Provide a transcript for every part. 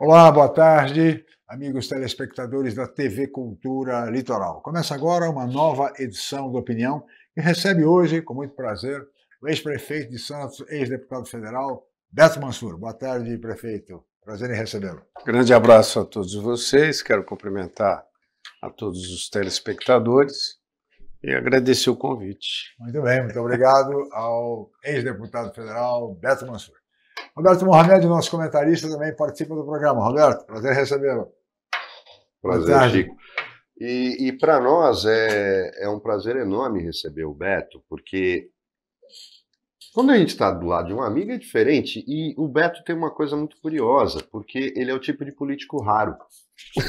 Olá, boa tarde, amigos telespectadores da TV Cultura Litoral. Começa agora uma nova edição do Opinião e recebe hoje, com muito prazer, o ex-prefeito de Santos, ex-deputado federal, Beto Mansur. Boa tarde, prefeito. Prazer em recebê-lo. Grande abraço a todos vocês, quero cumprimentar a todos os telespectadores e agradecer o convite. Muito bem, muito obrigado ao ex-deputado federal, Beto Mansur. Roberto Mohamed, nosso comentarista, também participa do programa. Roberto, prazer em recebê-lo. Prazer, Chico. E para nós é um prazer enorme receber o Beto, porque quando a gente está do lado de um amigo é diferente. E o Beto tem uma coisa muito curiosa, porque ele é o tipo de político raro. Né?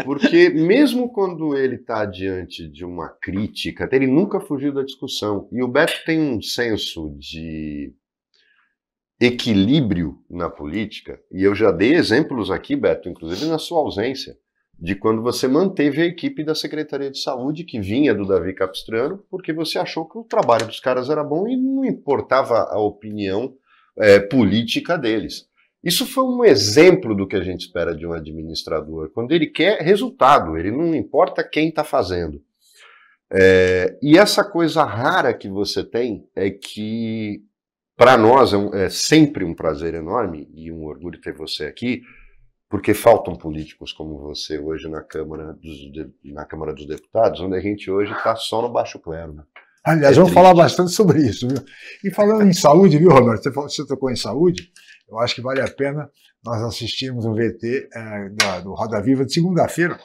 Porque mesmo quando ele está diante de uma crítica, ele nunca fugiu da discussão. E o Beto tem um senso de equilíbrio na política, e eu já dei exemplos aqui, Beto, inclusive na sua ausência, de quando você manteve a equipe da Secretaria de Saúde, que vinha do Davi Capistrano, porque você achou que o trabalho dos caras era bom e não importava a opinião política deles. Isso foi um exemplo do que a gente espera de um administrador, quando ele quer resultado, ele não importa quem está fazendo. E essa coisa rara que você tem é que para nós é sempre um prazer enorme e um orgulho ter você aqui, porque faltam políticos como você hoje na Câmara dos Deputados, onde a gente hoje está só no baixo clero. Né? Aliás, vamos falar bastante sobre isso. Viu? E falando em saúde, viu, Roberto? Você tocou em saúde, eu acho que vale a pena nós assistirmos um VT do Roda Viva de segunda-feira,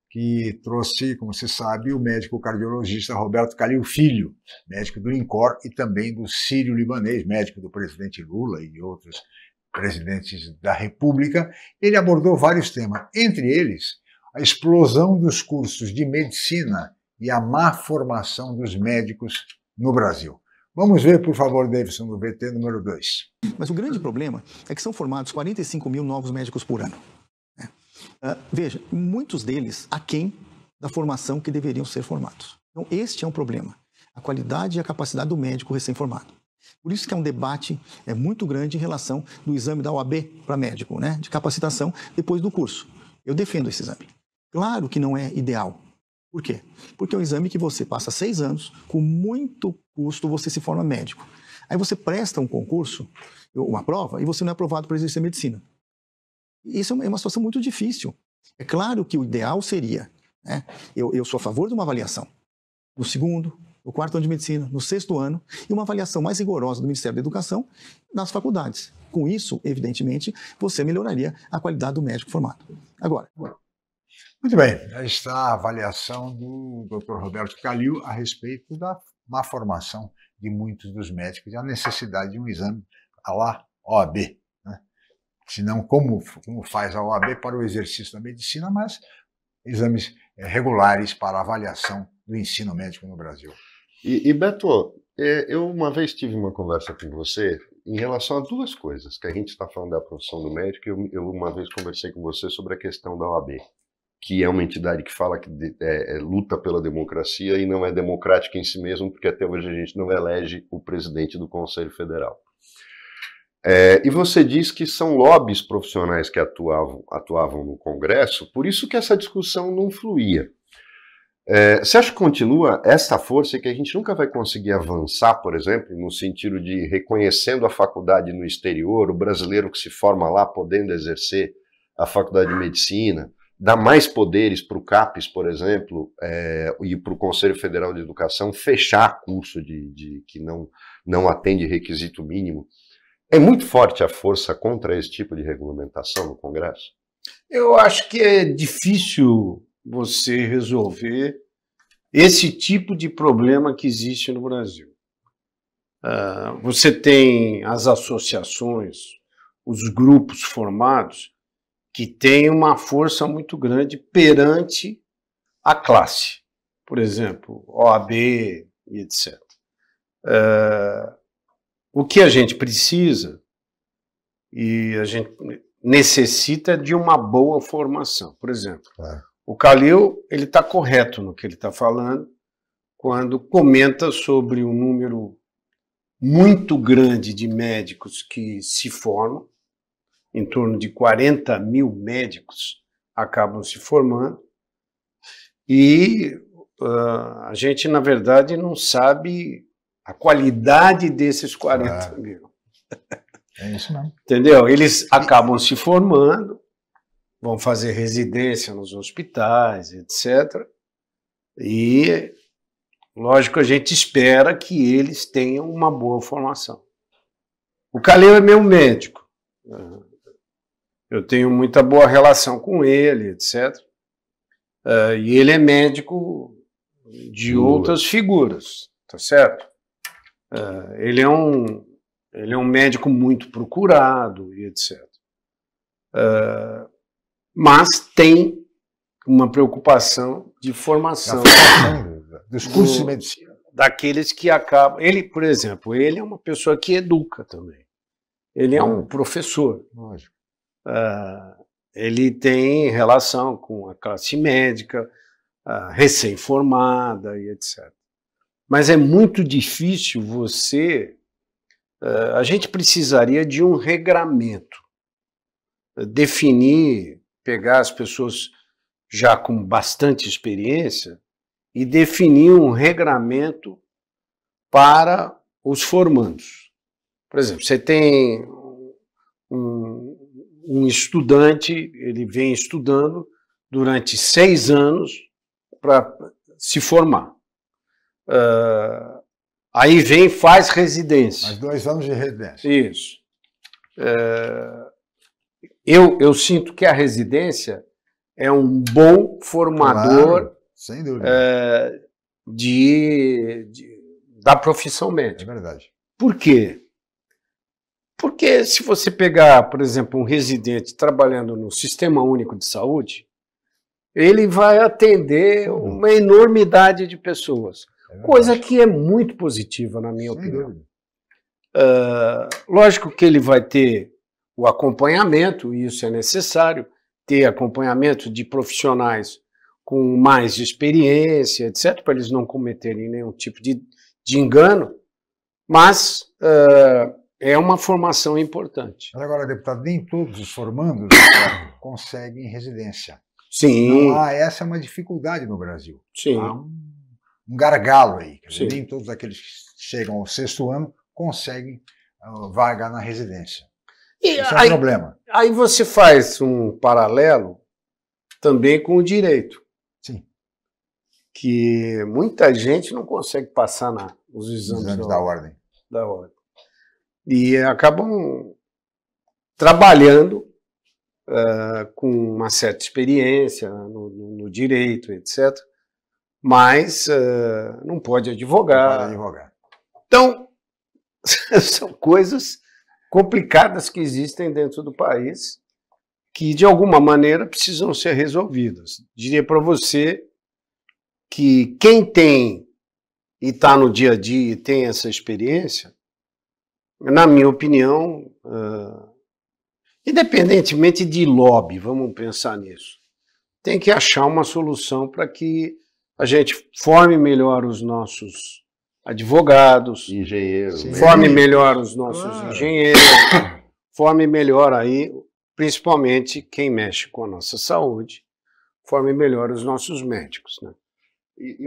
que trouxe, como você sabe, o médico cardiologista Roberto Calil Filho, médico do INCOR e também do Sírio-Libanês, médico do presidente Lula e de outros presidentes da República. Ele abordou vários temas, entre eles a explosão dos cursos de medicina e a má formação dos médicos no Brasil. Vamos ver, por favor, Davidson, no VT número 2. Mas o grande problema é que são formados 45 mil novos médicos por ano. Veja, muitos deles aquém da formação que deveriam ser formados. Então, este é um problema, a qualidade e a capacidade do médico recém-formado. Por isso que é um debate muito grande em relação do exame da OAB para médico, né, de capacitação depois do curso. Eu defendo esse exame. Claro que não é ideal. Por quê? Porque é um exame que você passa 6 anos, com muito custo você se forma médico. Aí você presta um concurso, uma prova, e você não é aprovado para exercer medicina. Isso é uma situação muito difícil. É claro que o ideal seria, né, eu sou a favor de uma avaliação no 2º, no 4º ano de medicina, no 6º ano, e uma avaliação mais rigorosa do Ministério da Educação nas faculdades. Com isso, evidentemente, você melhoraria a qualidade do médico formado. Agora. Muito bem, já está a avaliação do Dr. Roberto Calil a respeito da má formação de muitos dos médicos e a necessidade de um exame à la OAB. Senão, como faz a OAB para o exercício da medicina, mas exames regulares para avaliação do ensino médico no Brasil. E Beto, eu uma vez tive uma conversa com você em relação a 2 coisas, que a gente está falando da profissão do médico, e eu uma vez conversei com você sobre a questão da OAB, que é uma entidade que fala que luta pela democracia e não é democrática em si mesmo, porque até hoje a gente não elege o presidente do Conselho Federal. E você diz que são lobbies profissionais que atuavam no Congresso, por isso que essa discussão não fluía. Você acha que continua essa força e que a gente nunca vai conseguir avançar, por exemplo, no sentido de reconhecendo a faculdade no exterior, o brasileiro que se forma lá podendo exercer a faculdade de medicina, dar mais poderes para o CAPES, por exemplo, e para o Conselho Federal de Educação fechar curso que não atende requisito mínimo? É muito forte a força contra esse tipo de regulamentação no Congresso? Eu acho que é difícil você resolver esse tipo de problema que existe no Brasil. Você tem as associações, os grupos formados, que têm uma força muito grande perante a classe. Por exemplo, OAB e etc. O que a gente precisa e a gente necessita de uma boa formação. Por exemplo, o Calil, ele está correto no que ele está falando quando comenta sobre um número muito grande de médicos que se formam em torno de 40 mil médicos acabam se formando, e a gente, na verdade, não sabe a qualidade desses 40 mil. É isso mesmo. Entendeu? Eles acabam se formando, vão fazer residência nos hospitais, etc. E, lógico, a gente espera que eles tenham uma boa formação. O Calil é meu médico. Eu tenho muita boa relação com ele, etc. E ele é médico de outras figuras, tá certo? Ele é um médico muito procurado e etc. Mas tem uma preocupação de formação dos cursos de medicina. Daqueles que acabam... Ele, por exemplo, ele é uma pessoa que educa também. Ele é um professor. Lógico. Ele tem relação com a classe médica, recém-formada e etc. Mas é muito difícil você... a gente precisaria de um regramento, definir, pegar as pessoas já com bastante experiência e definir um regramento para os formandos. Por exemplo, você tem um estudante, ele vem estudando durante 6 anos para se formar. Aí vem e faz residência. Mais 2 anos de residência. Isso. Eu sinto que a residência é um bom formador, claro, sem dúvida. Da profissão médica. É verdade. Por quê? Porque se você pegar, por exemplo, um residente trabalhando no Sistema Único de Saúde, ele vai atender uma enormidade de pessoas. Coisa que é muito positiva, na minha opinião. Lógico que ele vai ter o acompanhamento, e isso é necessário, ter acompanhamento de profissionais com mais experiência, etc., para eles não cometerem nenhum tipo de engano, mas é uma formação importante. Mas agora, deputado, nem todos os formandos conseguem residência. Sim. Essa é uma dificuldade no Brasil. Sim. Há um gargalo aí. Sim. Nem todos aqueles que chegam ao 6º ano conseguem vaga na residência. Isso é um problema. Aí você faz um paralelo também com o direito. Sim. Que muita gente não consegue passar nos exames da ordem. E acabam trabalhando com uma certa experiência no direito, etc. Mas não pode advogar. Não pode advogar. Então, são coisas complicadas que existem dentro do país que, de alguma maneira, precisam ser resolvidas. Diria para você que quem tem e está no dia a dia e tem essa experiência, na minha opinião, independentemente de lobby, vamos pensar nisso, tem que achar uma solução para que a gente forme melhor os nossos advogados, engenheiros, forme melhor os nossos engenheiros, forme melhor aí, principalmente quem mexe com a nossa saúde, forme melhor os nossos médicos, né?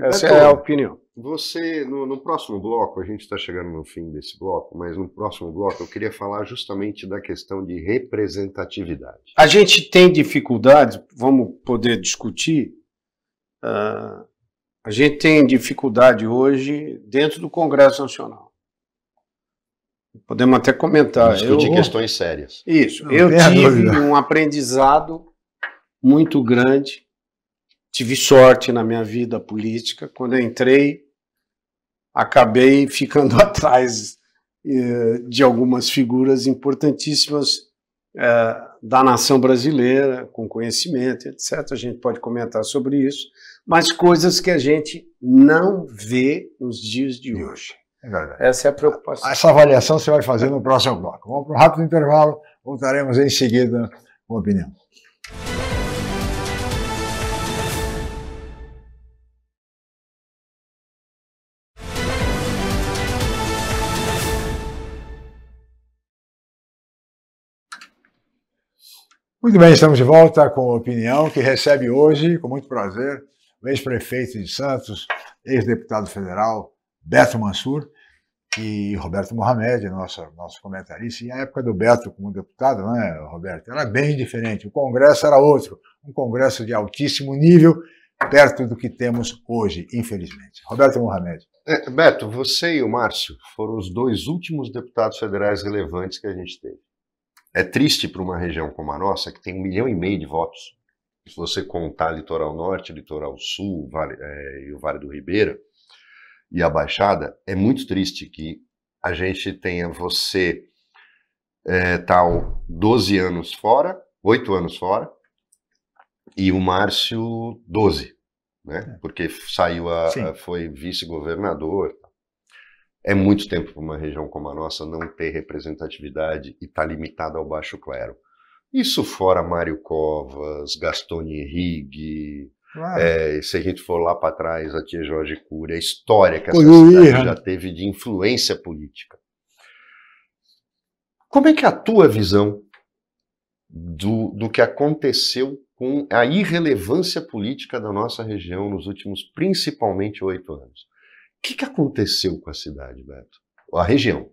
Essa é a opinião. Você, no próximo bloco, a gente está chegando no fim desse bloco, mas no próximo bloco eu queria falar justamente da questão de representatividade. A gente tem dificuldades, vamos poder discutir, a gente tem dificuldade hoje dentro do Congresso Nacional. Podemos até comentar. Discutir questões sérias. Isso. Eu tive um aprendizado muito grande. Tive sorte na minha vida política. Quando eu entrei, acabei ficando atrás de algumas figuras importantíssimas da nação brasileira, com conhecimento, etc. A gente pode comentar sobre isso, mas coisas que a gente não vê nos dias de hoje. É verdade. Essa é a preocupação. Essa avaliação você vai fazer no próximo bloco. Vamos para um rápido intervalo, voltaremos em seguida com a opinião. Muito bem, estamos de volta com a Opinião, que recebe hoje, com muito prazer, o ex-prefeito de Santos, ex-deputado federal, Beto Mansur, e Roberto Mohamed, nosso comentarista. E a época do Beto como deputado, né, Roberto, era bem diferente. O Congresso era outro, um Congresso de altíssimo nível, perto do que temos hoje, infelizmente. Roberto Mohamed. Beto, você e o Márcio foram os dois últimos deputados federais relevantes que a gente teve. É triste para uma região como a nossa, que tem 1,5 milhão de votos. Se você contar Litoral Norte, Litoral Sul e o Vale do Ribeira e a Baixada, é muito triste que a gente tenha você tal 12 anos fora, 8 anos fora, e o Márcio 12, né? Porque foi vice-governador. É muito tempo para uma região como a nossa não ter representatividade e estar limitada ao baixo clero. Isso fora Mário Covas, Gaston Henrique, claro. Se a gente for lá para trás, a tia Jorge Cury, a história que essa cidade já teve de influência política. Como é que é a tua visão do que aconteceu com a irrelevância política da nossa região nos últimos, principalmente, 8 anos? O que aconteceu com a cidade, Beto? A região?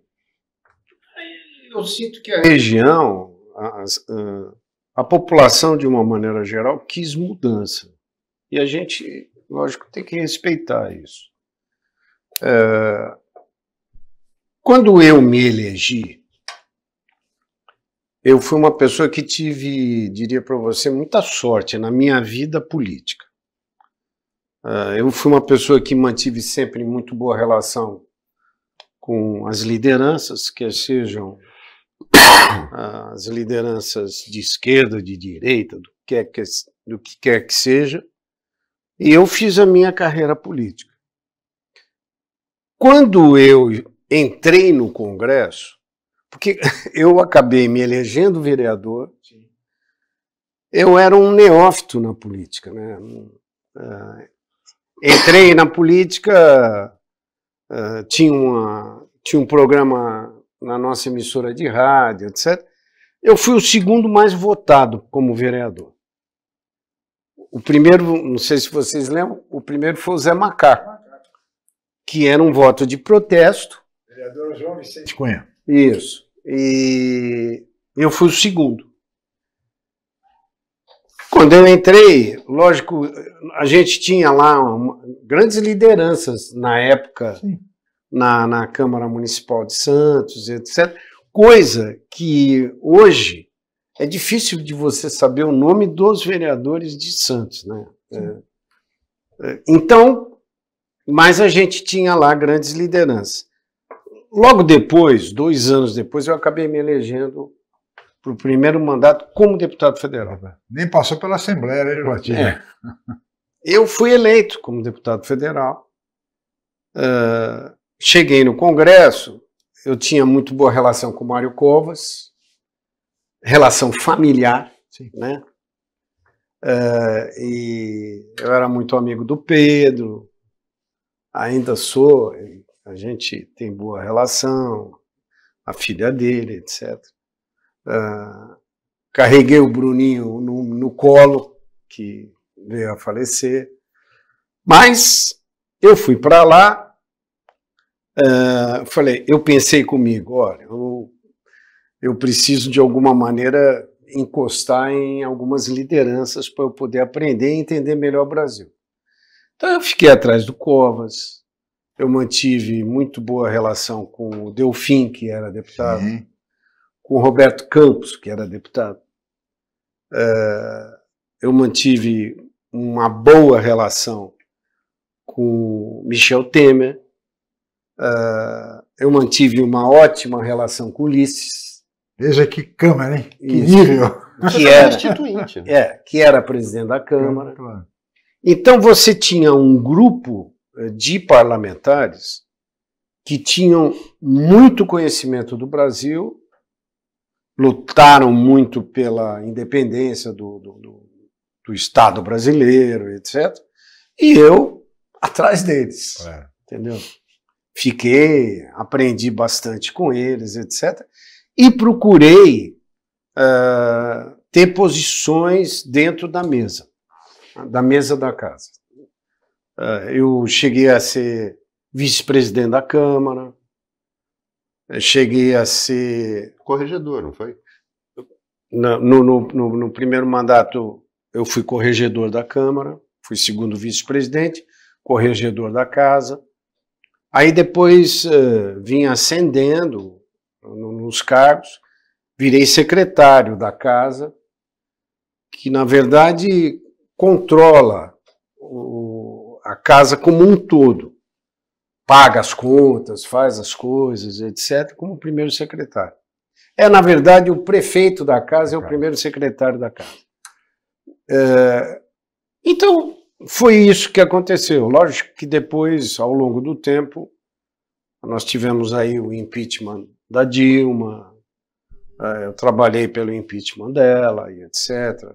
Eu sinto que a região, a população, de uma maneira geral, quis mudança. E a gente, lógico, tem que respeitar isso. Quando eu me elegi, eu fui uma pessoa que tive, diria para você, muita sorte na minha vida política. Eu fui uma pessoa que mantive sempre muito boa relação com as lideranças, quer sejam as lideranças de esquerda, de direita, do que quer que seja, e eu fiz a minha carreira política. Quando eu entrei no Congresso, porque eu acabei me elegendo vereador, eu era um neófito na política, né? Entrei na política, tinha um programa na nossa emissora de rádio, etc. Eu fui o segundo mais votado como vereador. O primeiro, não sei se vocês lembram, o primeiro foi o Zé Macaco, que era um voto de protesto. Vereador João Vicente Cunha. Isso. E eu fui o segundo. Quando eu entrei, lógico, a gente tinha lá grandes lideranças na época, na Câmara Municipal de Santos, etc. Coisa que hoje é difícil de você saber o nome dos vereadores de Santos, né? Então, mas a gente tinha lá grandes lideranças. Logo depois, 2 anos depois, eu acabei me elegendo para o primeiro mandato como deputado federal. Nem passou pela Assembleia Legislativa. Eu fui eleito como deputado federal. Cheguei no Congresso, eu tinha muito boa relação com o Mário Covas, relação familiar, né? E eu era muito amigo do Pedro, ainda sou, a gente tem boa relação, a filha dele, etc. Carreguei o Bruninho no colo, que veio a falecer, mas eu fui para lá, eu pensei comigo, olha, eu preciso de alguma maneira encostar em algumas lideranças para eu poder aprender e entender melhor o Brasil. Então eu fiquei atrás do Covas, eu mantive muito boa relação com o Delfim, que era deputado, com o Roberto Campos, que era deputado. Eu mantive uma boa relação com o Michel Temer. Eu mantive uma ótima relação com o Ulisses. Veja que Câmara, hein? Que nível! Que era presidente da Câmara. Claro. Então você tinha um grupo de parlamentares que tinham muito conhecimento do Brasil, lutaram muito pela independência do Estado brasileiro, etc. E eu atrás deles, entendeu? Aprendi bastante com eles, etc. E procurei ter posições dentro da mesa da casa. Eu cheguei a ser vice-presidente da Câmara, cheguei a ser... Corregedor, não foi? No primeiro mandato eu fui corregedor da Câmara, fui segundo vice-presidente, corregedor da Casa. Aí depois vim ascendendo nos cargos, virei secretário da Casa, que na verdade controla a Casa como um todo, paga as contas, faz as coisas, etc., como primeiro secretário. Na verdade, o prefeito da Casa é o primeiro secretário da Casa. Então, foi isso que aconteceu. Lógico que depois, ao longo do tempo, nós tivemos aí o impeachment da Dilma, eu trabalhei pelo impeachment dela e etc.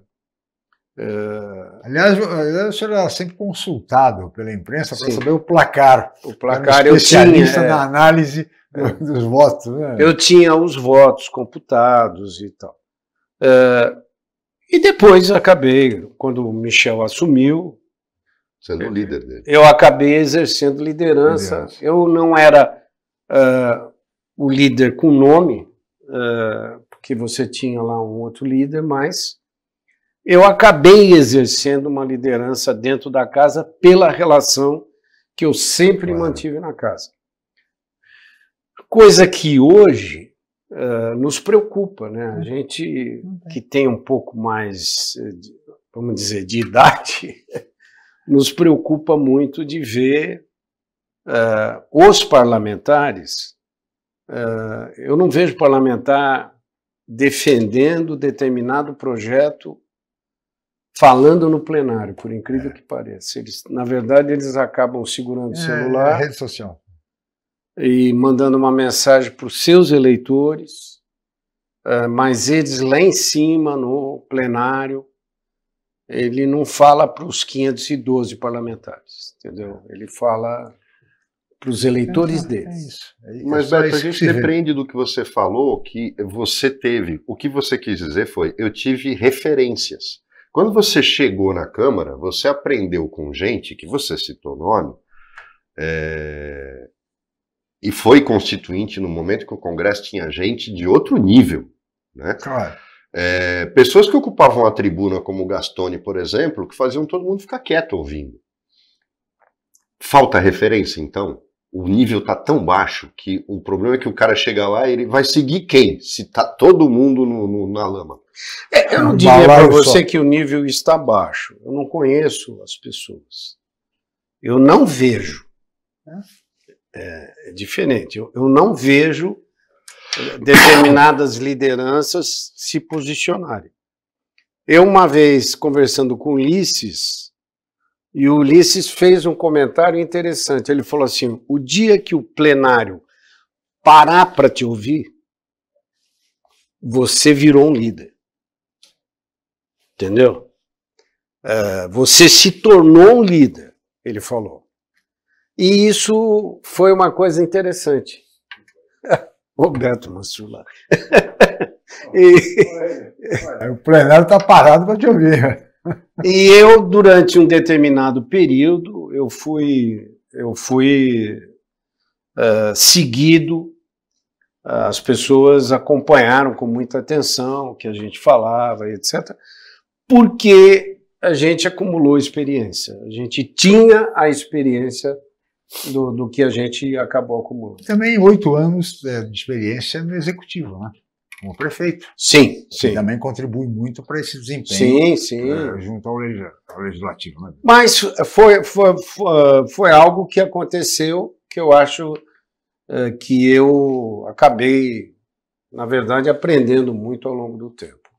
Aliás, o senhor era sempre consultado pela imprensa para saber o placar. O placar eu tinha. Especialista na análise dos votos. Né? Eu tinha os votos computados e tal. E depois acabei, quando o Michel assumiu... Sendo o líder dele. Eu acabei exercendo liderança. Eu não era o líder com nome, porque você tinha lá um outro líder, mas eu acabei exercendo uma liderança dentro da Casa pela relação que eu sempre mantive na Casa. Coisa que hoje nos preocupa, né? A gente que tem um pouco mais, vamos dizer, de idade, nos preocupa muito de ver os parlamentares. Eu não vejo parlamentar defendendo determinado projeto falando no plenário, por incrível que pareça. Na verdade, eles acabam segurando o celular, rede social, e mandando uma mensagem para os seus eleitores, mas eles lá em cima, no plenário, ele não fala para os 512 parlamentares, entendeu? Ele fala para os eleitores deles. Mas, Beto, a gente depende do que você falou, que você teve. O que você quis dizer foi, eu tive referências. Quando você chegou na Câmara, você aprendeu com gente, que você citou nome, e foi constituinte no momento que o Congresso tinha gente de outro nível, né? Claro. Pessoas que ocupavam a tribuna, como o Gastone, por exemplo, que faziam todo mundo ficar quieto ouvindo. Falta referência, então? O nível está tão baixo que o problema é que o cara chega lá e ele vai seguir quem? Se está todo mundo na lama. Eu não diria para você que o nível está baixo. Eu não conheço as pessoas. Eu não vejo. É diferente. Eu não vejo determinadas lideranças se posicionarem. Eu, uma vez, conversando com o Ulisses, e o Ulisses fez um comentário interessante. Ele falou assim, o dia que o plenário parar para te ouvir, você virou um líder. Entendeu? Você se tornou um líder, ele falou. E isso foi uma coisa interessante. Roberto Massula. O plenário está parado para te ouvir. E eu, durante um determinado período, eu fui seguido. As pessoas acompanharam com muita atenção o que a gente falava, etc. Porque a gente acumulou experiência. A gente tinha a experiência do que a gente acabou acumulando. Também 8 anos de experiência no executivo, né? Como prefeito. Sim, sim. Que também contribui muito para esse desempenho. Sim. Junto ao legislativo. Né? Mas foi algo que aconteceu que eu acho que eu acabei, na verdade, aprendendo muito ao longo do tempo.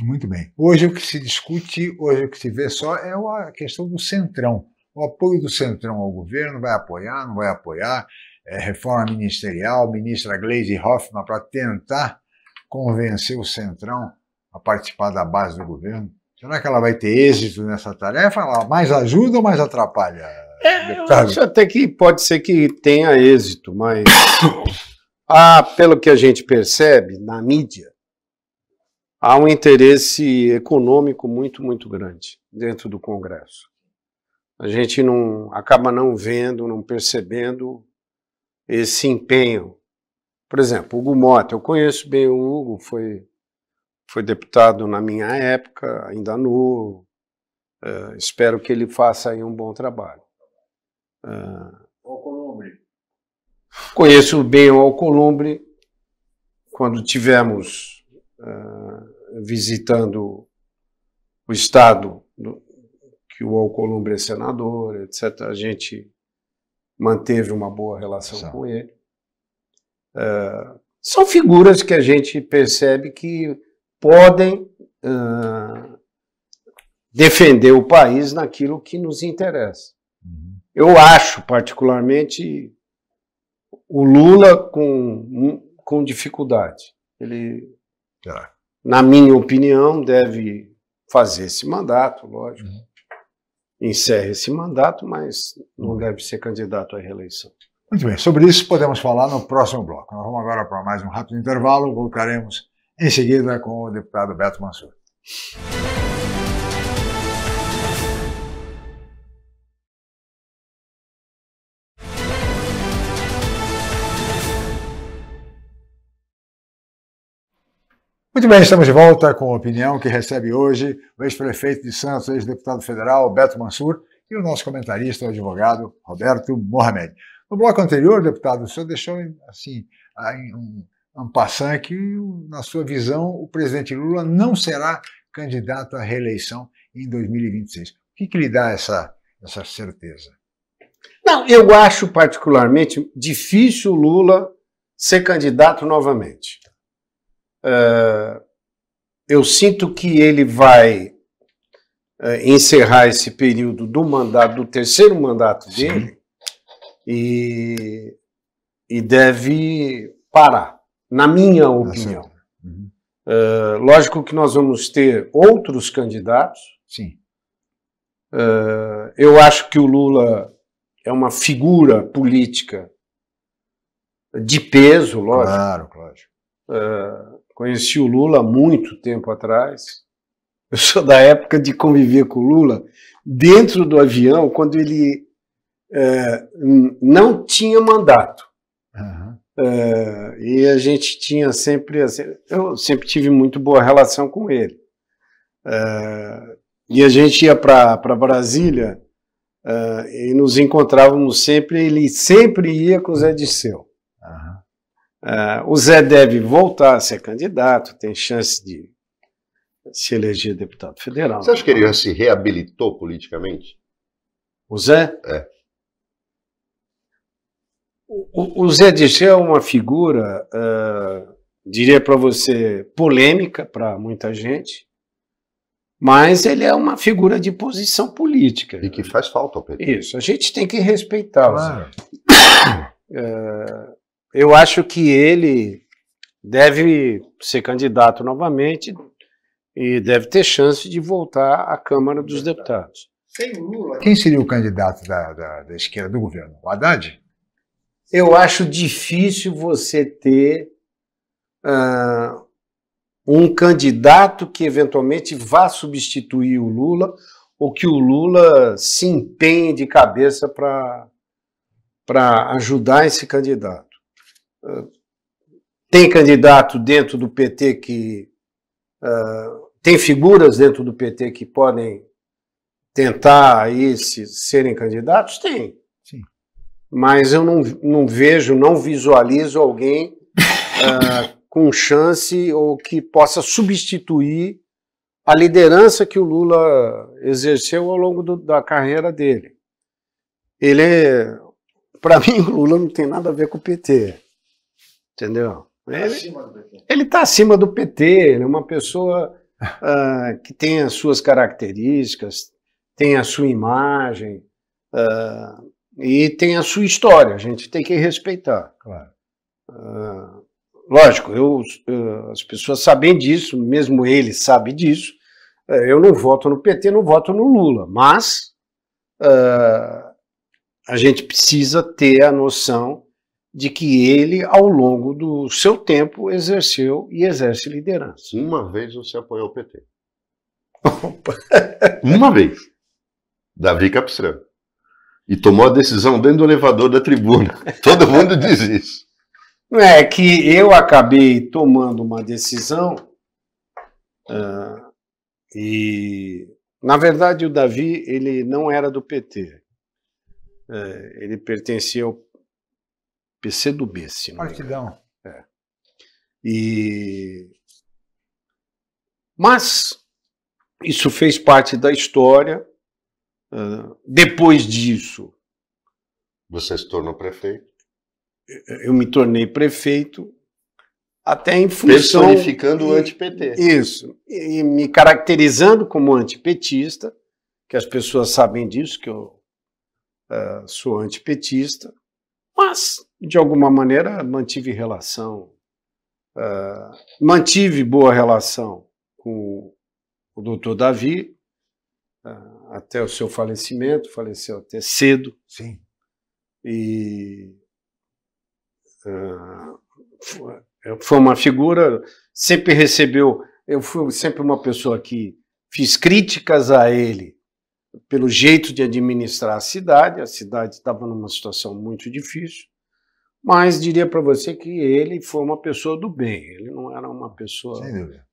Muito bem. Hoje o que se discute, hoje o que se vê só é a questão do Centrão. O apoio do Centrão ao governo, vai apoiar, não vai apoiar, reforma ministerial, ministra Gleisi Hoffmann para tentar convencer o Centrão a participar da base do governo. Será que ela vai ter êxito nessa tarefa? Ela mais ajuda ou mais atrapalha? Eu acho até que pode ser que tenha êxito, mas pelo que a gente percebe na mídia, há um interesse econômico muito grande dentro do Congresso. A gente acaba não vendo, não percebendo esse empenho. Por exemplo, Hugo Motta, eu conheço bem o Hugo, foi deputado na minha época, ainda novo. Espero que ele faça aí um bom trabalho. Alcolumbre. Conheço bem o Alcolumbre, quando tivemos visitando o estado que o Alcolumbre é senador, etc. A gente manteve uma boa relação com ele. São figuras que a gente percebe que podem defender o país naquilo que nos interessa. Eu acho, particularmente, o Lula com dificuldade. Ele, na minha opinião, deve fazer esse mandato, lógico. Encerra esse mandato, mas não deve ser candidato à reeleição. Muito bem, sobre isso podemos falar no próximo bloco. Nós vamos agora para mais um rápido intervalo, voltaremos em seguida com o deputado Beto Mansur. Muito bem, estamos de volta com a opinião que recebe hoje o ex-prefeito de Santos, ex-deputado federal Beto Mansur e o nosso comentarista, o advogado Roberto Mohamed. No bloco anterior, deputado, o senhor deixou assim, um passant que, na sua visão, o presidente Lula não será candidato à reeleição em 2026. O que lhe dá essa certeza? Não, eu acho particularmente difícil o Lula ser candidato novamente. Eu sinto que ele vai encerrar esse período do terceiro mandato dele e deve parar, na minha opinião. Lógico que nós vamos ter outros candidatos. Sim. Eu acho que o Lula é uma figura política de peso, lógico. Claro. Conheci o Lula há muito tempo atrás. Eu sou da época de conviver com o Lula dentro do avião, quando ele não tinha mandato. E a gente tinha sempre... Eu sempre tive muito boa relação com ele. E a gente ia para Brasília e nos encontrávamos sempre, ele sempre ia com o Zé Dirceu. O Zé deve voltar a ser candidato, tem chance de se eleger deputado federal. Você acha que ele já se reabilitou politicamente? O Zé? O Zé Dirceu é uma figura, diria para você, polêmica para muita gente, mas ele é uma figura de posição política. E que faz falta ao PT. Isso, a gente tem que respeitá-lo. Claro. Eu acho que ele deve ser candidato novamente e deve ter chance de voltar à Câmara dos Deputados. Sem Lula, quem seria o candidato da esquerda do governo? O Haddad? Eu acho difícil você ter um candidato que eventualmente vá substituir o Lula ou que o Lula se empenhe de cabeça para ajudar esse candidato. Tem candidato dentro do PT que... tem figuras dentro do PT que podem tentar aí serem candidatos? Tem. Sim. Mas eu não vejo, não visualizo alguém com chance ou que possa substituir a liderança que o Lula exerceu ao longo da carreira dele. Para mim, o Lula não tem nada a ver com o PT. Entendeu? Ele está acima do PT, ele é uma pessoa que tem as suas características, tem a sua imagem e tem a sua história, a gente tem que respeitar. Claro. Lógico, as pessoas sabem disso, mesmo ele sabe disso. Eu não voto no PT, não voto no Lula, mas a gente precisa ter a noção de que ele, ao longo do seu tempo, exerceu e exerce liderança. Uma vez você apoiou o PT. Uma vez. Davi Capistrano. E tomou a decisão dentro do elevador da tribuna. Todo mundo diz isso. É que eu acabei tomando uma decisão e, na verdade, o Davi ele não era do PT. Ele pertencia ao PCdoB, se não me engano. Partidão. Mas isso fez parte da história. Depois disso, Você se tornou prefeito. eu me tornei prefeito, até em função... Personificando o anti-PT. Isso, e me caracterizando como antipetista, que as pessoas sabem disso, que eu sou antipetista, mas, de alguma maneira, mantive boa relação com o doutor Davi, até o seu falecimento, faleceu até cedo. Sim. E foi uma figura, sempre recebeu, eu fui sempre uma pessoa que fiz críticas a ele pelo jeito de administrar a cidade estava numa situação muito difícil, mas diria para você que ele foi uma pessoa do bem, ele não era uma pessoa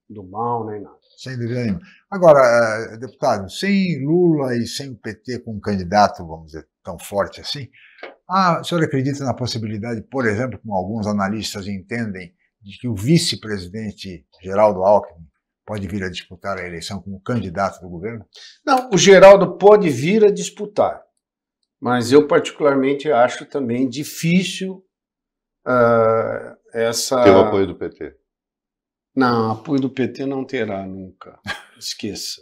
do mal nem nada. Sem dúvida nenhuma. Agora, deputado, sem Lula e sem o PT como candidato, vamos dizer, tão forte assim, o senhor acredita na possibilidade, por exemplo, como alguns analistas entendem, de que o vice-presidente Geraldo Alckmin pode vir a disputar a eleição como candidato do governo? Não, o Geraldo pode vir a disputar, mas eu particularmente acho também difícil essa... Ter o apoio do PT. Não, apoio do PT não terá nunca, esqueça.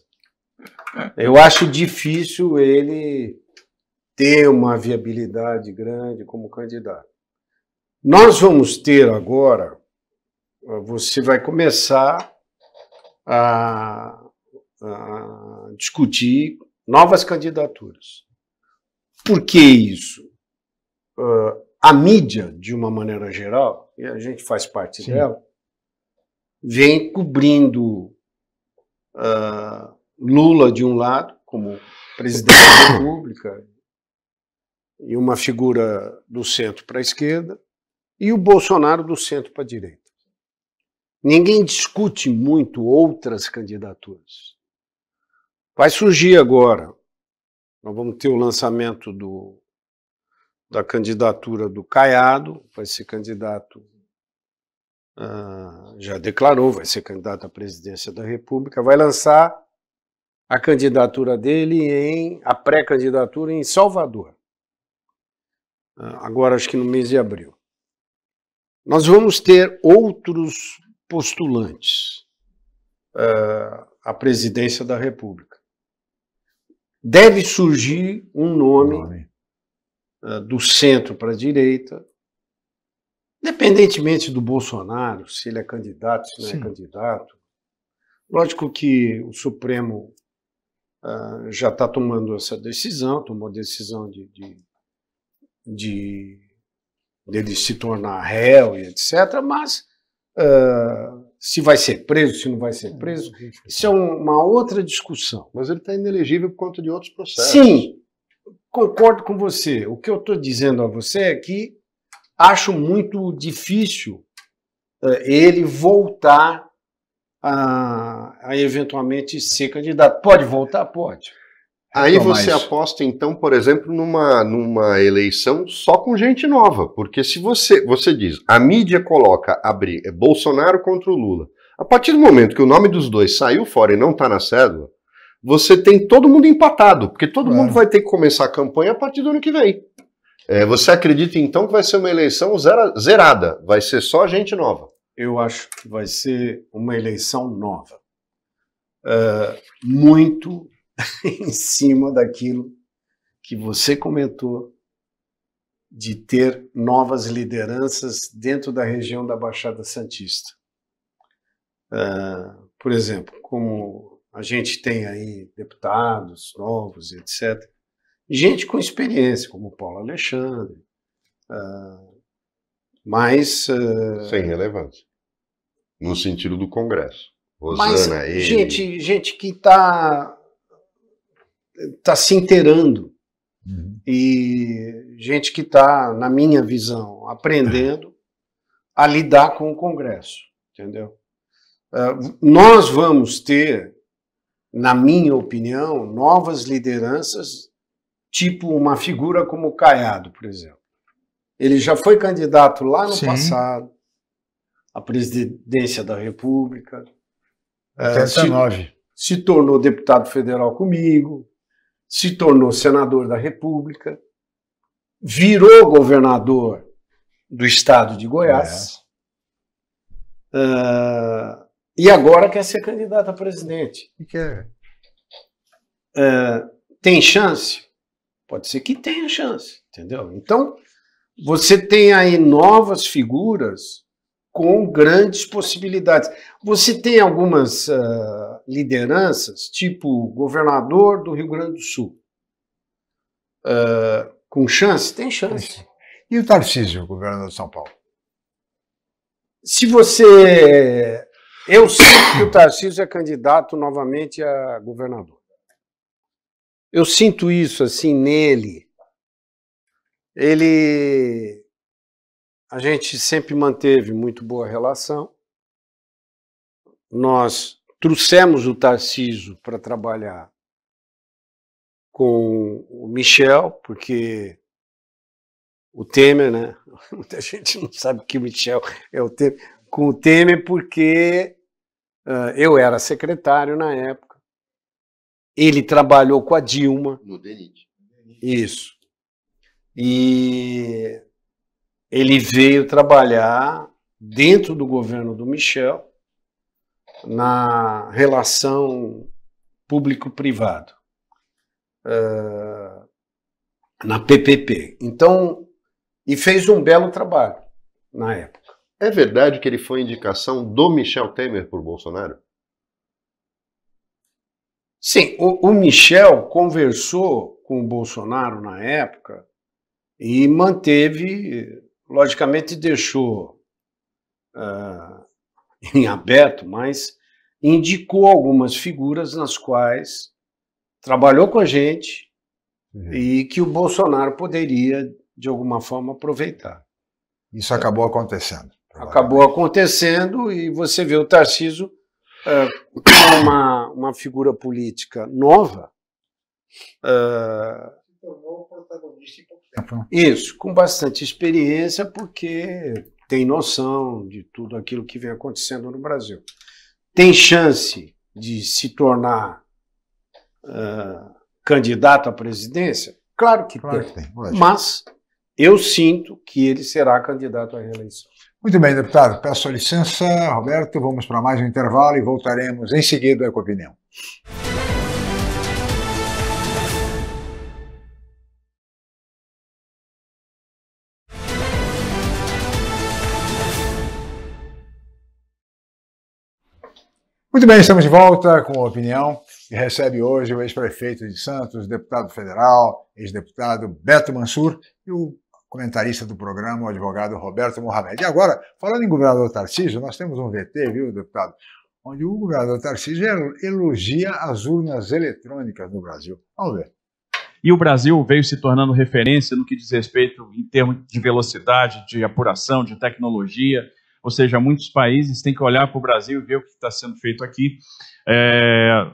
Eu acho difícil ele ter uma viabilidade grande como candidato. Nós vamos ter agora, você vai começar a discutir novas candidaturas. Por que isso? A mídia, de uma maneira geral, e a gente faz parte dela, vem cobrindo Lula de um lado, como presidente da República, e uma figura do centro para a esquerda, e o Bolsonaro do centro para a direita. Ninguém discute muito outras candidaturas. Vai surgir agora, nós vamos ter o lançamento da candidatura do Caiado, vai ser candidato, já declarou, vai ser candidato à presidência da República, vai lançar a candidatura dele, a pré-candidatura em Salvador. Agora, acho que no mês de abril. Nós vamos ter outros postulantes à presidência da República. Deve surgir um nome do centro para a direita, independentemente do Bolsonaro, se ele é candidato, se não é candidato. Lógico que o Supremo já está tomando essa decisão, tomou a decisão dele se tornar réu e etc., mas se vai ser preso, se não vai ser preso, isso é uma outra discussão. Mas ele está inelegível por conta de outros processos. Sim, concordo com você. O que eu estou dizendo a você é que acho muito difícil ele voltar a eventualmente ser candidato. Pode voltar? Pode. Aí você aposta, então, por exemplo, numa eleição só com gente nova, porque se você diz, a mídia coloca abrir Bolsonaro contra o Lula, a partir do momento que o nome dos dois saiu fora e não está na cédula, você tem todo mundo empatado, porque todo mundo vai ter que começar a campanha a partir do ano que vem. Você acredita, então, que vai ser uma eleição zerada, vai ser só gente nova? Eu acho que vai ser uma eleição nova. Muito em cima daquilo que você comentou, de ter novas lideranças dentro da região da Baixada Santista. Por exemplo, como a gente tem aí deputados novos, etc., gente com experiência, como Paulo Alexandre, Mas... Sem relevância. No sentido do Congresso. Mas, Rosana, ele... gente que está se inteirando. E gente que está, na minha visão, aprendendo a lidar com o Congresso, entendeu? Nós vamos ter, na minha opinião, novas lideranças, tipo uma figura como o Caiado, por exemplo. Ele já foi candidato lá no passado à presidência da República. 89. Se tornou deputado federal comigo, se tornou senador da República, virou governador do estado de Goiás, e agora quer ser candidato a presidente. Tem chance? Pode ser que tenha chance, entendeu? Então, você tem aí novas figuras com grandes possibilidades. Você tem algumas lideranças, tipo governador do Rio Grande do Sul. Com chance? Tem chance. E o Tarcísio, governador de São Paulo? Se você... Eu sinto que o Tarcísio é candidato novamente a governador. Eu sinto isso assim nele. A gente sempre manteve muito boa relação. Nós trouxemos o Tarcísio para trabalhar com o Michel, porque o Temer, né? Muita gente não sabe que o Michel é o Temer. Com o Temer, porque eu era secretário na época. Ele trabalhou com a Dilma. No DENIT. Isso. E ele veio trabalhar dentro do governo do Michel na relação público-privado, na PPP. Então, e fez um belo trabalho na época. É verdade que ele foi indicação do Michel Temer por Bolsonaro? Sim, o Michel conversou com o Bolsonaro na época e manteve, logicamente deixou em aberto, mas indicou algumas figuras nas quais trabalhou com a gente e que o Bolsonaro poderia, de alguma forma, aproveitar. Isso acabou acontecendo. Acabou acontecendo e você vê o Tarcísio como uma figura política nova. Se tornou protagonista em pouco tempo. Isso, com bastante experiência, porque tem noção de tudo aquilo que vem acontecendo no Brasil. Tem chance de se tornar candidato à presidência? Claro que tem. Mas eu sinto que ele será candidato à reeleição. Muito bem, deputado. Peço licença, Roberto. Vamos para mais um intervalo e voltaremos em seguida com a opinião. Muito bem, estamos de volta com a opinião e recebe hoje o ex-prefeito de Santos, deputado federal, ex-deputado Beto Mansur e o comentarista do programa, o advogado Roberto Mohamed. E agora, falando em governador Tarcísio, nós temos um VT, viu, deputado, onde o governador Tarcísio elogia as urnas eletrônicas no Brasil. Vamos ver. E o Brasil veio se tornando referência no que diz respeito em termos de velocidade, de apuração, de tecnologia. Ou seja, muitos países têm que olhar para o Brasil e ver o que está sendo feito aqui.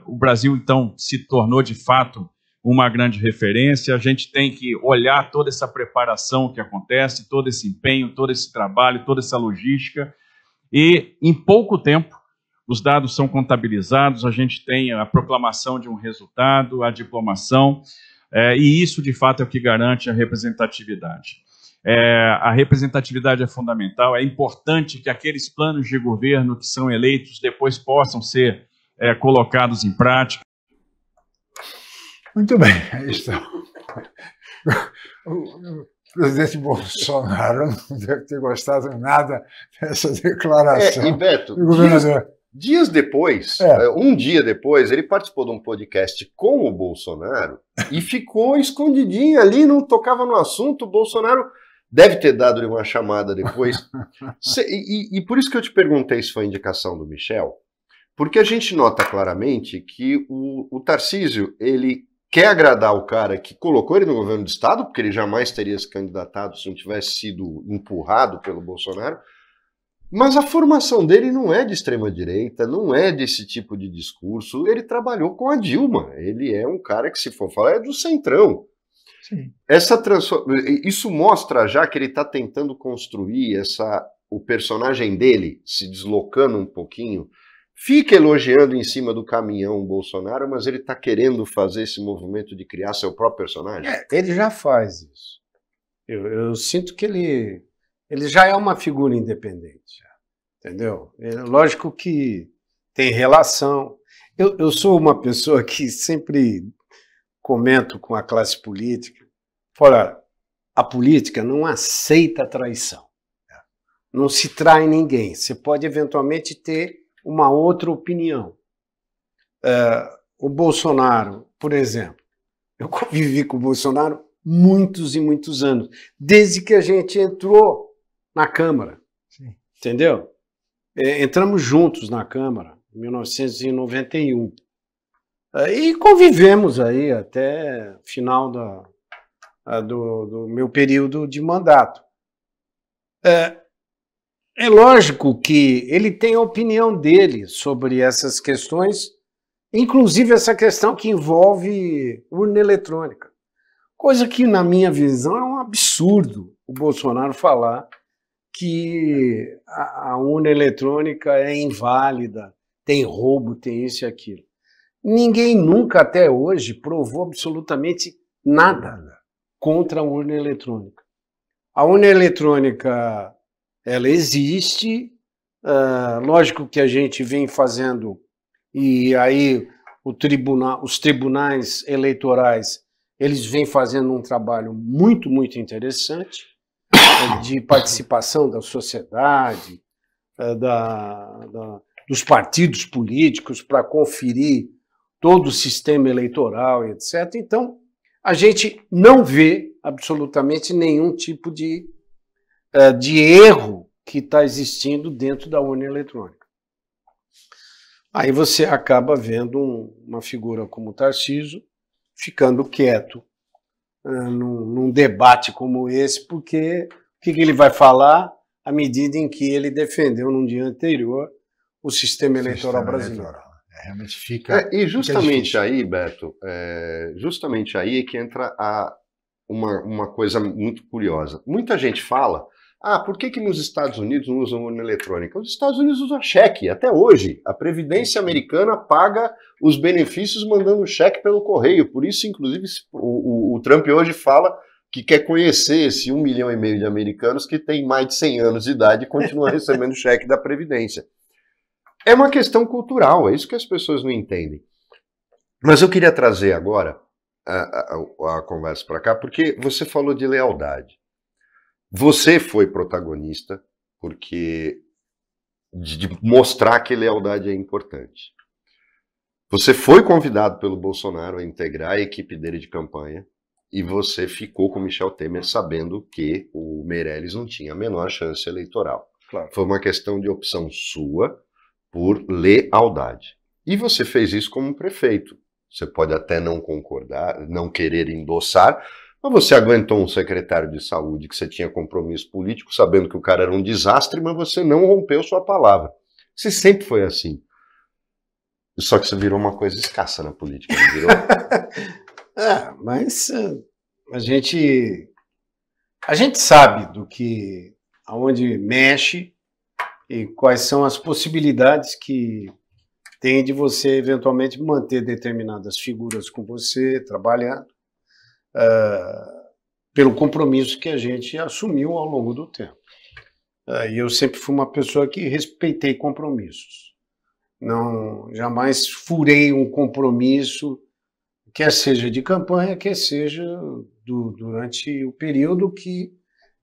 O Brasil, então, se tornou, de fato, uma grande referência. A gente tem que olhar toda essa preparação que acontece, todo esse empenho, todo esse trabalho, toda essa logística. E, em pouco tempo, os dados são contabilizados, a gente tem a proclamação de um resultado, a diplomação, e isso, de fato, é o que garante a representatividade. A representatividade é fundamental, é importante que aqueles planos de governo que são eleitos depois possam ser colocados em prática. Muito bem, aí está. O presidente Bolsonaro não deve ter gostado nada dessa declaração. E Beto, do governador. Dias depois, um dia depois, ele participou de um podcast com o Bolsonaro e ficou escondidinho ali, não tocava no assunto. O Bolsonaro deve ter dado uma chamada depois. E por isso que eu te perguntei se foi indicação do Michel, porque a gente nota claramente que o Tarcísio, ele quer agradar o cara que colocou ele no governo do Estado, porque ele jamais teria se candidatado se não tivesse sido empurrado pelo Bolsonaro, mas a formação dele não é de extrema-direita, não é desse tipo de discurso. Ele trabalhou com a Dilma, ele é um cara que, se for falar, é do centrão. Sim. Isso mostra já que ele está tentando construir o personagem dele, se deslocando um pouquinho, fica elogiando em cima do caminhão o Bolsonaro, mas ele está querendo fazer esse movimento de criar seu próprio personagem? Ele já faz isso. Eu sinto que ele já é uma figura independente, entendeu? Lógico que tem relação. Eu sou uma pessoa que sempre comento com a classe política, fala, a política não aceita a traição. Não se trai ninguém. Você pode eventualmente ter uma outra opinião. O Bolsonaro, por exemplo, eu convivi com o Bolsonaro muitos e muitos anos, desde que a gente entrou na Câmara. Sim. Entendeu? Entramos juntos na Câmara, em 1991. E convivemos aí até final do meu período de mandato. É lógico que ele tem a opinião dele sobre essas questões, inclusive essa questão que envolve urna eletrônica. Coisa que, na minha visão, é um absurdo o Bolsonaro falar que a urna eletrônica é inválida, tem roubo, tem isso e aquilo. Ninguém nunca até hoje provou absolutamente nada contra a urna eletrônica. A urna eletrônica, ela existe, lógico que a gente vem fazendo, e aí os tribunais eleitorais, eles vêm fazendo um trabalho muito, muito interessante de participação da sociedade, dos partidos políticos para conferir todo o sistema eleitoral, etc. Então, a gente não vê absolutamente nenhum tipo de erro que está existindo dentro da urna eletrônica. Aí você acaba vendo uma figura como o Tarcísio ficando quieto num debate como esse, porque o que ele vai falar à medida em que ele defendeu no dia anterior o sistema eleitoral brasileiro. Realmente fica... E justamente aí, Beto, justamente aí é que entra uma coisa muito curiosa. Muita gente fala, por que nos Estados Unidos não usam urna eletrônica? Os Estados Unidos usam cheque, até hoje. A Previdência americana paga os benefícios mandando cheque pelo correio. Por isso, inclusive, o Trump hoje fala que quer conhecer esse 1,5 milhão de americanos que têm mais de 100 anos de idade e continuam recebendo cheque da Previdência. É uma questão cultural, é isso que as pessoas não entendem. Mas eu queria trazer agora a conversa para cá, porque você falou de lealdade. Você foi protagonista porque de mostrar que lealdade é importante. Você foi convidado pelo Bolsonaro a integrar a equipe dele de campanha e você ficou com Michel Temer sabendo que o Meirelles não tinha a menor chance eleitoral. Claro. Foi uma questão de opção sua por lealdade. E você fez isso como prefeito. Você pode até não concordar, não querer endossar, mas você aguentou um secretário de saúde que você tinha compromisso político, sabendo que o cara era um desastre, mas você não rompeu sua palavra. Você sempre foi assim. Só que você virou uma coisa escassa na política, não virou? Mas a gente sabe aonde mexe e quais são as possibilidades que tem de você eventualmente manter determinadas figuras com você, trabalhando, pelo compromisso que a gente assumiu ao longo do tempo. E eu sempre fui uma pessoa que respeitei compromissos. Não, jamais furei um compromisso, quer seja de campanha, quer seja durante o período que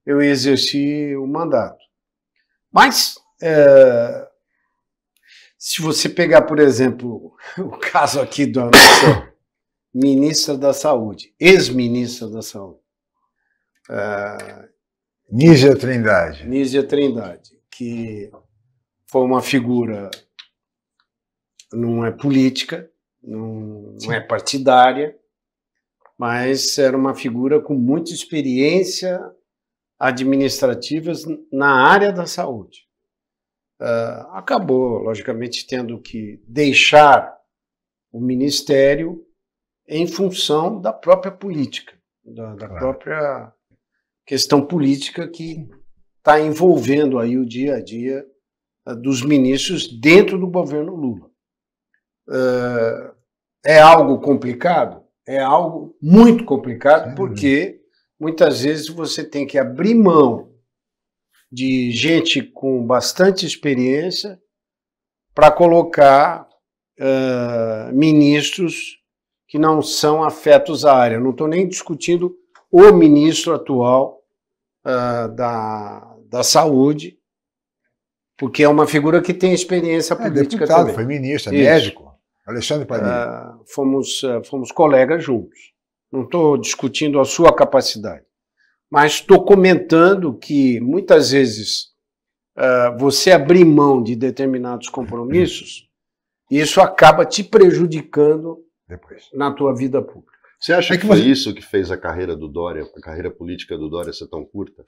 eu exerci o mandato. Mas, se você pegar, por exemplo, o caso aqui da nossa ministra da Saúde, ex-ministra da Saúde, Nízia Trindade. Nízia Trindade, que foi uma figura, não é política, não é partidária, mas era uma figura com muita experiência administrativa na área da saúde. Acabou, logicamente, tendo que deixar o ministério em função da própria política, da própria questão política que está envolvendo aí o dia a dia dos ministros dentro do governo Lula. É algo complicado? É algo muito complicado, porque muitas vezes você tem que abrir mão de gente com bastante experiência para colocar ministros que não são afetos à área. Não estou nem discutindo o ministro atual da saúde, porque é uma figura que tem experiência política deputado, também. foi ministro, é médico. Alexandre Padilha. Fomos colegas juntos. Não estou discutindo a sua capacidade, mas estou comentando que muitas vezes você abrir mão de determinados compromissos, isso acaba te prejudicando Depois. na tua vida pública. Você acha que foi isso que fez a carreira do Dória, a carreira política do Dória ser tão curta?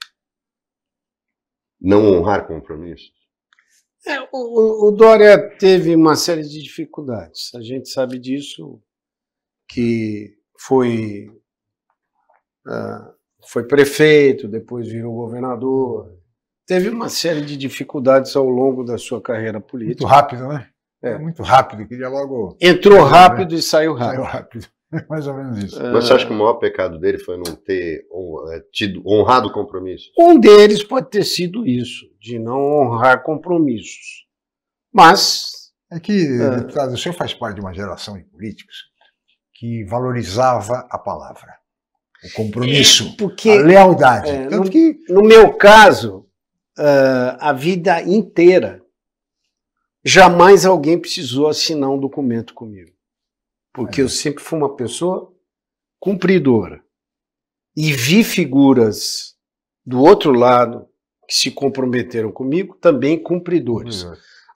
Não honrar compromissos? O Dória teve uma série de dificuldades. A gente sabe disso, que foi prefeito, depois virou governador. Teve uma série de dificuldades ao longo da sua carreira política. Muito rápido, né? Muito rápido, queria logo... Entrou rápido e saiu rápido. Saiu rápido, mais ou menos isso. Mas você acha que o maior pecado dele foi não ter honrado compromissos? Um deles pode ter sido isso, de não honrar compromissos. Mas... É que, deputado, o senhor faz parte de uma geração de políticos que valorizava a palavra, o compromisso, a lealdade. Tanto que... No meu caso, a vida inteira, jamais alguém precisou assinar um documento comigo. Porque eu sempre fui uma pessoa cumpridora. E vi figuras do outro lado que se comprometeram comigo, também cumpridores.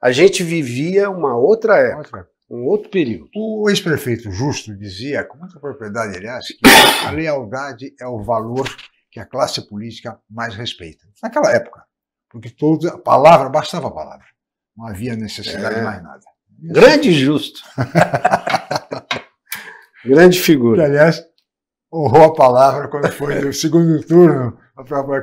A gente vivia uma outra época, um outro período. O ex-prefeito Justo dizia, com muita propriedade, aliás, que a lealdade é o valor que a classe política mais respeita. Naquela época. Porque a palavra, bastava a palavra. Não havia necessidade de mais nada. Grande Justo. Grande figura. Que, aliás, honrou a palavra quando foi no segundo turno,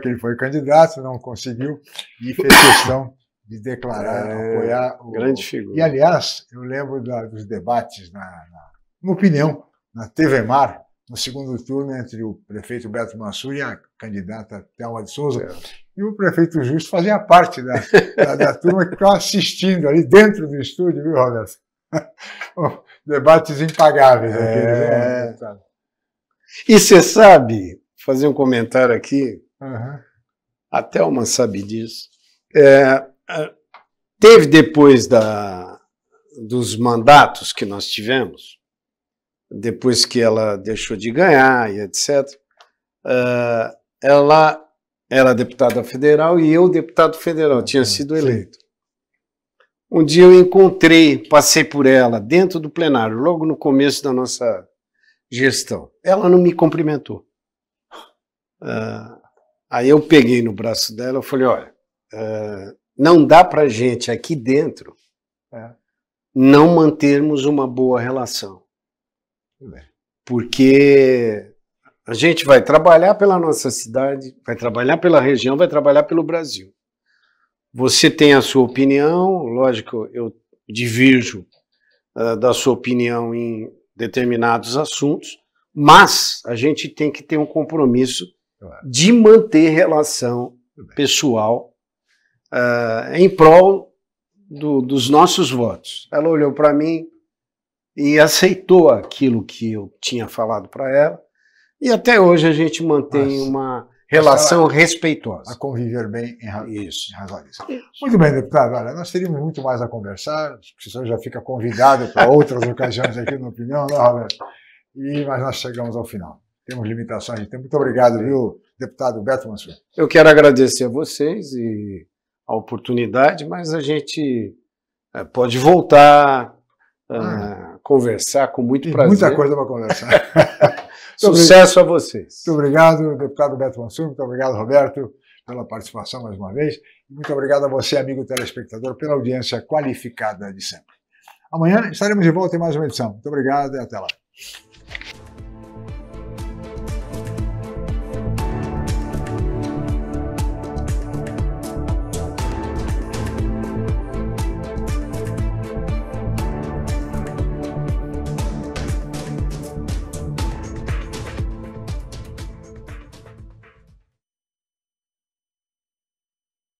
que ele foi candidato, não conseguiu, e fez questão de declarar, apoiar o... Grande figura. E, aliás, eu lembro dos debates, na opinião, na TV Mar, no segundo turno, entre o prefeito Beto Mansur e a candidata Thelma de Souza. E o prefeito Justo fazia parte da turma que ficava assistindo ali dentro do estúdio, viu, Roberto? Debates impagáveis. E você sabe, fazer um comentário aqui, a Thelma sabe disso, teve depois dos mandatos que nós tivemos, depois que ela deixou de ganhar e etc., ela era deputada federal e eu deputado federal, tinha sido eleito. Um dia eu passei por ela dentro do plenário, logo no começo da nossa gestão. Ela não me cumprimentou. Aí eu peguei no braço dela e falei, olha, não dá pra gente aqui dentro não mantermos uma boa relação. Porque a gente vai trabalhar pela nossa cidade, vai trabalhar pela região, vai trabalhar pelo Brasil. Você tem a sua opinião, lógico, eu divirjo da sua opinião em determinados assuntos, mas a gente tem que ter um compromisso de manter relação pessoal em prol dos nossos votos. Ela olhou para mim e aceitou aquilo que eu tinha falado para ela, e até hoje a gente mantém uma relação respeitosa. A conviver bem em razão disso. Muito bem, deputado. Olha, nós teríamos muito mais a conversar. O senhor já fica convidado para outras ocasiões aqui na opinião, né, Roberto? Mas nós chegamos ao final. temos limitações de tempo. Muito obrigado, viu, deputado Beto Mansur. Eu quero agradecer a vocês e a oportunidade, mas a gente pode voltar a conversar com muito prazer. Muita coisa para conversar. Sucesso a vocês. Muito obrigado, deputado Beto Mansur. Muito obrigado, Roberto, pela participação mais uma vez. E muito obrigado a você, amigo telespectador, pela audiência qualificada de sempre. Amanhã estaremos de volta em mais uma edição. Muito obrigado e até lá.